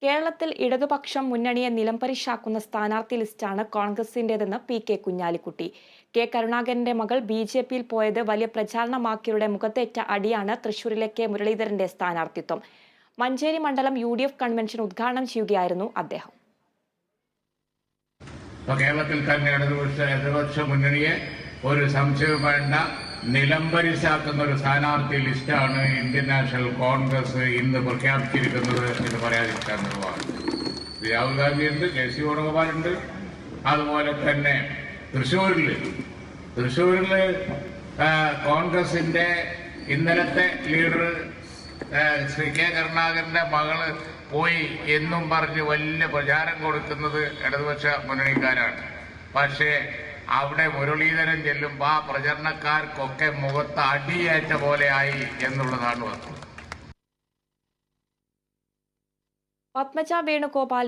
കേരളത്തിൽ ഇടതുപക്ഷം മുന്നണിയെ നിലംപരിശാക്കുന്ന സ്ഥാനാർത്ഥി ലിസ്റ്റാണ് കോൺഗ്രസിന്റേതെന്ന് പി.കെ. കുഞ്ഞാലിക്കുട്ടി. കെ. കരുണാകരന്റെ മകൾ ബി.ജെ.പിയിൽ പോയത് വലിയ പ്രചാരണമാക്കിയവരുടെ മുഖത്തേറ്റ അടിയാണ് തൃശൂരിലെ കെ. മുരളീധരന്റെ സ്ഥാനാർത്ഥിത്വം. മഞ്ചേരി മണ്ഡലം യു.ഡി.എഫ് കൺവെൻഷൻ ഉദ്ഘാടനം ചെയ്യുകയായിരുന്നു അദ്ദേഹം. കേരളത്തിൽ തന്നെ ഇടതുപക്ഷ മുന്നണിയെ ഒരു സംശയവും വേണ്ട നിലംപരിശാക്കുന്ന ഒരു സ്ഥാനാർത്ഥി ലിസ്റ്റാണ് ഇന്ത്യൻ നാഷണൽ കോൺഗ്രസ് ഇന്ന് പ്രഖ്യാപിച്ചിരിക്കുന്നത് എന്ന് പറയാതിരിക്കാൻ നിർവാഹം. രാഹുൽ ഗാന്ധിയുണ്ട്, കെ.സി. വേണുഗോപാലുണ്ട്. അതുപോലെ തന്നെ തൃശ്ശൂരിൽ കോൺഗ്രസിന്റെ ഇന്നലത്തെ ലീഡർ ശ്രീ കെ. കരുണാകരന്റെ മകള് പോയി എന്നും പറഞ്ഞ് വലിയ പ്രചാരം കൊടുക്കുന്നത് ഇടതുപക്ഷ മുന്നണിക്കാരാണ്. പക്ഷേ അവിടെ മുരളീധരൻ ചെല്ലുമ്പോൾ ആ പ്രചരണക്കാർക്കൊക്കെ മുഖത്ത് അടിയേറ്റ പോലെയായി എന്നുള്ളതാണ് വസ്തുത. പത്മജ വേണുഗോപാൽ